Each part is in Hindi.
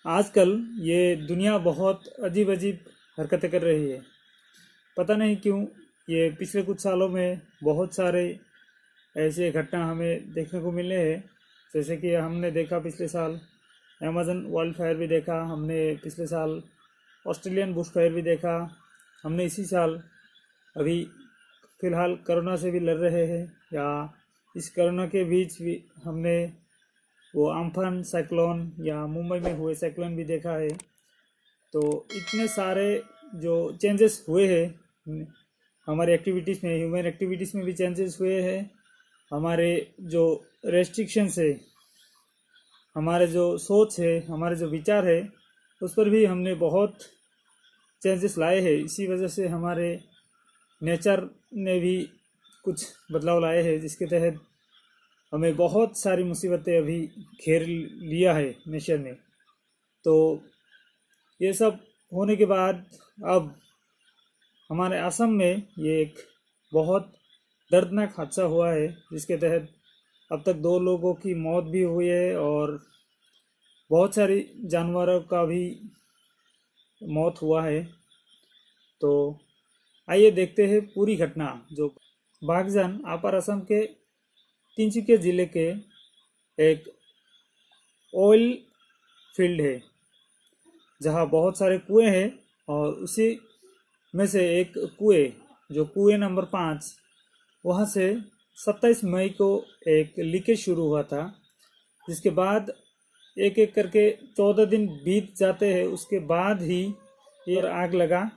आजकल ये दुनिया बहुत अजीब अजीब हरकतें कर रही है। पता नहीं क्यों ये पिछले कुछ सालों में बहुत सारे ऐसे घटना हमें देखने को मिले हैं। जैसे कि हमने देखा पिछले साल अमेज़न वाइल्ड फायर भी देखा हमने, पिछले साल ऑस्ट्रेलियन बुश फायर भी देखा हमने, इसी साल अभी फ़िलहाल कोरोना से भी लड़ रहे हैं, या इस कोरोना के बीच भी हमने वो अम्फान साइक्लोन या मुंबई में हुए साइक्लोन भी देखा है। तो इतने सारे जो चेंजेस हुए हैं हमारे एक्टिविटीज़ में, ह्यूमन एक्टिविटीज़ में भी चेंजेस हुए हैं। हमारे जो रेस्ट्रिक्शंस है, हमारे जो सोच है, हमारे जो विचार है, उस पर भी हमने बहुत चेंजेस लाए हैं। इसी वजह से हमारे नेचर ने भी कुछ बदलाव लाए हैं, जिसके तहत हमें बहुत सारी मुसीबतें अभी घेर लिया है नेचर ने। तो ये सब होने के बाद अब हमारे असम में ये एक बहुत दर्दनाक हादसा हुआ है, जिसके तहत अब तक 2 लोगों की मौत भी हुई है और बहुत सारी जानवरों का भी मौत हुआ है। तो आइए देखते हैं पूरी घटना। जो बागजान अपर असम के तिनसुकिया ज़िले के एक ऑयल फील्ड है, जहाँ बहुत सारे कुएं हैं, और उसी में से एक कुएं, जो कुएं नंबर 5, वहाँ से 27 मई को एक लीकेज शुरू हुआ था, जिसके बाद एक एक करके 14 दिन बीत जाते हैं। उसके बाद ही ये आग लगा।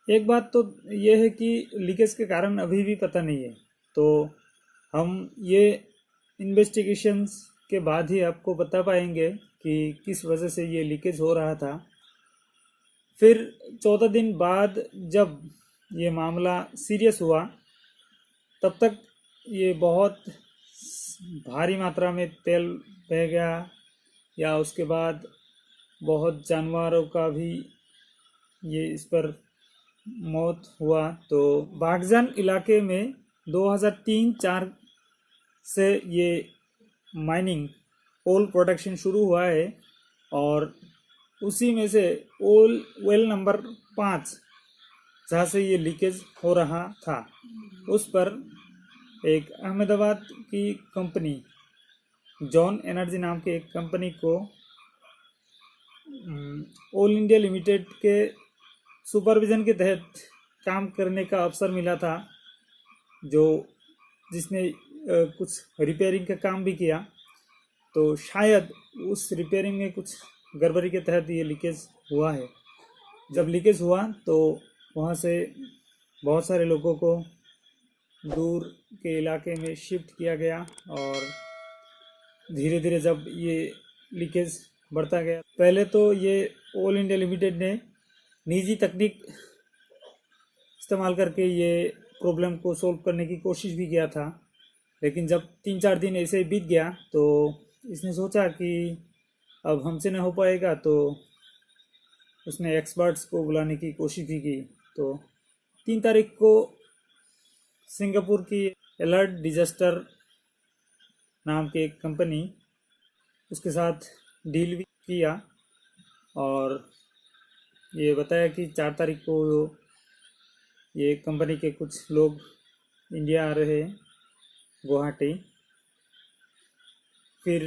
एक बात तो ये है कि लीकेज के कारण अभी भी पता नहीं है, तो हम ये इन्वेस्टिगेशंस के बाद ही आपको बता पाएंगे कि किस वजह से ये लीकेज हो रहा था। फिर 14 दिन बाद जब ये मामला सीरियस हुआ, तब तक ये बहुत भारी मात्रा में तेल बह गया, या उसके बाद बहुत जानवरों का भी ये इस पर मौत हुआ। तो बागजान इलाके में 2003-4 से ये माइनिंग ओल प्रोडक्शन शुरू हुआ है, और उसी में से ओल वेल नंबर 5, जहाँ से ये लीकेज हो रहा था, उस पर एक अहमदाबाद की कंपनी जॉन एनर्जी नाम के एक कंपनी को ऑल इंडिया लिमिटेड के सुपरविज़न के तहत काम करने का अवसर मिला था, जो जिसने कुछ रिपेयरिंग का काम भी किया। तो शायद उस रिपेयरिंग में कुछ गड़बड़ी के तहत ये लीकेज हुआ है। जब लीकेज हुआ तो वहाँ से बहुत सारे लोगों को दूर के इलाके में शिफ्ट किया गया, और धीरे धीरे जब ये लीकेज बढ़ता गया, पहले तो ये ऑल इंडिया लिमिटेड ने निजी तकनीक इस्तेमाल करके ये प्रॉब्लम को सोल्व करने की कोशिश भी किया था। लेकिन जब 3-4 दिन ऐसे बीत गया, तो इसने सोचा कि अब हमसे नहीं हो पाएगा, तो उसने एक्सपर्ट्स को बुलाने की कोशिश भी की। तो 3 तारीख को सिंगापुर की अलर्ट डिजास्टर नाम की एक कंपनी, उसके साथ डील भी किया, और ये बताया कि 4 तारीख को ये कंपनी के कुछ लोग इंडिया आ रहे हैं, गुवाहाटी। फिर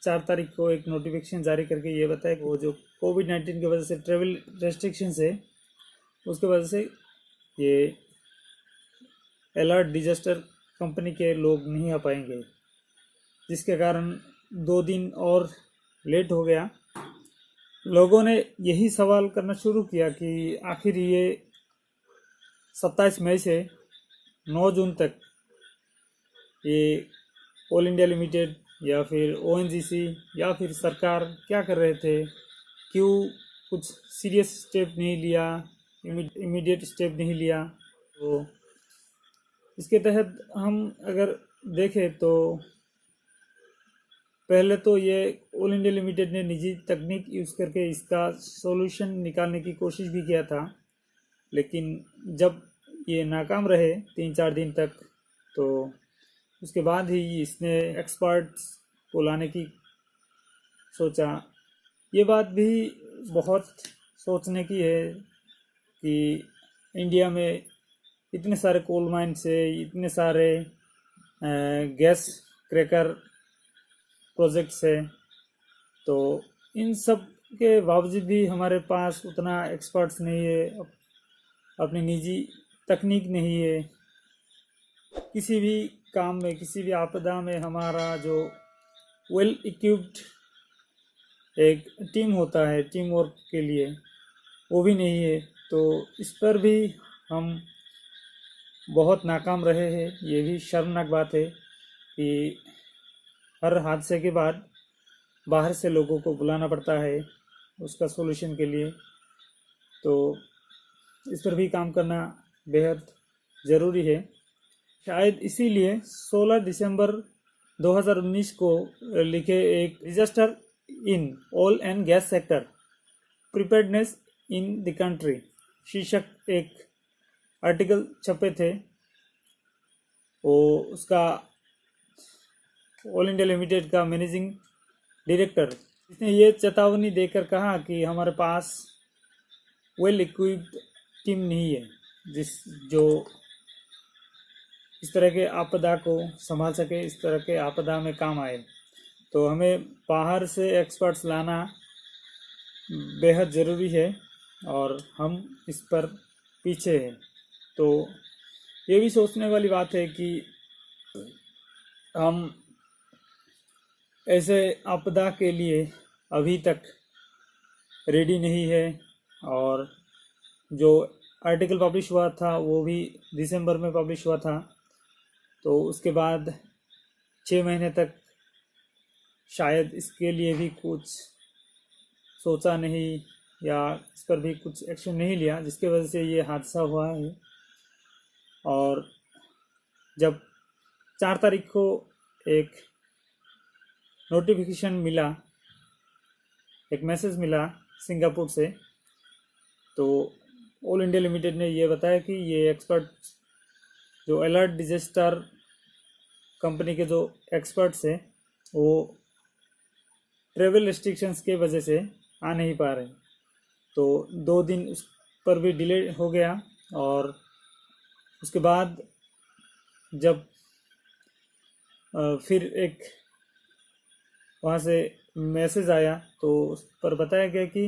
4 तारीख को एक नोटिफिकेशन जारी करके ये बताया कि वो जो कोविड-19 की वजह से ट्रेवल रेस्ट्रिक्शंस है, उसके वजह से ये अलर्ट डिजास्टर कंपनी के लोग नहीं आ पाएंगे, जिसके कारण 2 दिन और लेट हो गया। लोगों ने यही सवाल करना शुरू किया कि आखिर ये 27 मई से 9 जून तक ये ऑल इंडिया लिमिटेड या फिर ओएनजीसी या फिर सरकार क्या कर रहे थे, क्यों कुछ सीरियस स्टेप नहीं लिया, इमीडिएट स्टेप नहीं लिया। तो इसके तहत हम अगर देखें तो पहले तो ये ऑल इंडिया लिमिटेड ने निजी तकनीक यूज़ करके इसका सॉल्यूशन निकालने की कोशिश भी किया था, लेकिन जब ये नाकाम रहे 3-4 दिन तक, तो उसके बाद ही इसने एक्सपर्ट्स को लाने की सोचा। ये बात भी बहुत सोचने की है कि इंडिया में इतने सारे कोल माइन्स है, इतने सारे गैस क्रैकर प्रोजेक्ट्स है, तो इन सब के बावजूद भी हमारे पास उतना एक्सपर्ट्स नहीं है, अपनी निजी तकनीक नहीं है। किसी भी काम में, किसी भी आपदा में हमारा जो वेल इक्विप्ड एक टीम होता है टीम वर्क के लिए, वो भी नहीं है। तो इस पर भी हम बहुत नाकाम रहे हैं। ये भी शर्मनाक बात है कि हर हादसे के बाद बाहर से लोगों को बुलाना पड़ता है उसका सॉल्यूशन के लिए। तो इस पर भी काम करना बेहद ज़रूरी है। शायद इसीलिए 16 दिसंबर 2019 को लिखे एक disaster in oil and gas sector preparedness in the country शीर्षक एक आर्टिकल छपे थे। वो उसका ऑल इंडिया लिमिटेड का मैनेजिंग डायरेक्टर, इसने ये चेतावनी देकर कहा कि हमारे पास वेल इक्विप्ड टीम नहीं है जो इस तरह के आपदा को संभाल सके, इस तरह के आपदा में काम आए। तो हमें बाहर से एक्सपर्ट्स लाना बेहद ज़रूरी है और हम इस पर पीछे हैं। तो ये भी सोचने वाली बात है कि हम ऐसे आपदा के लिए अभी तक रेडी नहीं है। और जो आर्टिकल पब्लिश हुआ था वो भी दिसंबर में पब्लिश हुआ था, तो उसके बाद 6 महीने तक शायद इसके लिए भी कुछ सोचा नहीं या इस पर भी कुछ एक्शन नहीं लिया, जिसके वजह से ये हादसा हुआ है। और जब 4 तारीख को एक नोटिफिकेशन मिला, एक मैसेज मिला सिंगापुर से, तो ऑल इंडिया लिमिटेड ने ये बताया कि ये एक्सपर्ट जो अलर्ट डिजास्टर कंपनी के जो एक्सपर्ट्स हैं वो ट्रेवल रेस्ट्रिक्शंस के वजह से आ नहीं पा रहे। तो 2 दिन उस पर भी डिले हो गया। और उसके बाद जब फिर एक वहाँ से मैसेज आया तो उस पर बताया गया कि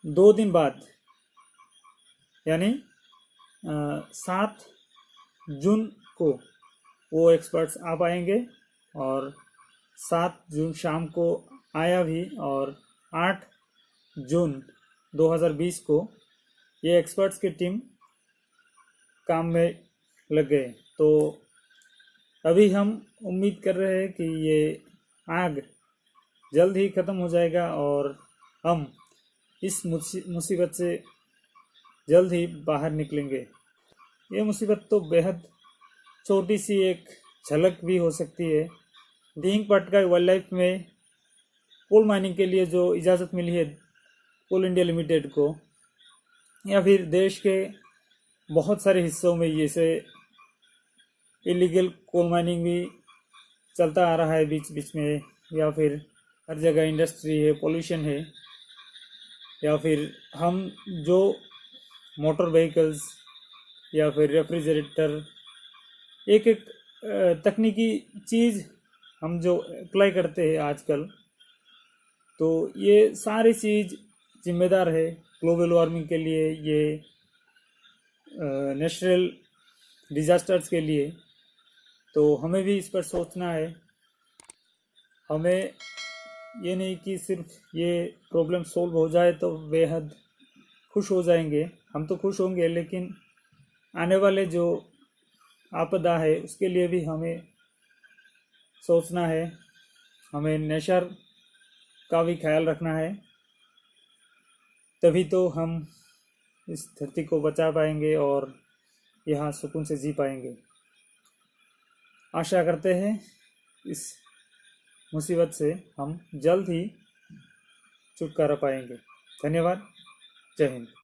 2 दिन बाद यानी 7 जून को वो एक्सपर्ट्स आ पाएंगे। और 7 जून शाम को आया भी, और 8 जून 2020 को ये एक्सपर्ट्स की टीम काम में लग गए। तो अभी हम उम्मीद कर रहे हैं कि ये आग जल्द ही ख़त्म हो जाएगा और हम इस मुसीबत से जल्द ही बाहर निकलेंगे। ये मुसीबत तो बेहद छोटी सी एक झलक भी हो सकती है। दिहिंग पटकाई वाइल्ड लाइफ में कोल माइनिंग के लिए जो इजाज़त मिली है कोल इंडिया लिमिटेड को, या फिर देश के बहुत सारे हिस्सों में ये से इलीगल कोल माइनिंग भी चलता आ रहा है बीच बीच में, या फिर हर जगह इंडस्ट्री है, पोल्यूशन है, या फिर हम जो मोटर व्हीकल्स या फिर रेफ्रिजरेटर एक एक तकनीकी चीज़ हम जो अप्लाई करते हैं आजकल, तो ये सारी चीज़ जिम्मेदार है ग्लोबल वार्मिंग के लिए, ये नेचुरल डिजास्टर्स के लिए। तो हमें भी इस पर सोचना है। हमें ये नहीं कि सिर्फ ये प्रॉब्लम सोल्व हो जाए तो बेहद खुश हो जाएंगे। हम तो खुश होंगे, लेकिन आने वाले जो आपदा है उसके लिए भी हमें सोचना है। हमें नेचर का भी ख्याल रखना है। तभी तो हम इस धरती को बचा पाएंगे और यहाँ सुकून से जी पाएंगे। आशा करते हैं इस मुसीबत से हम जल्द ही छुटकारा पाएंगे। धन्यवाद। जय हिंद।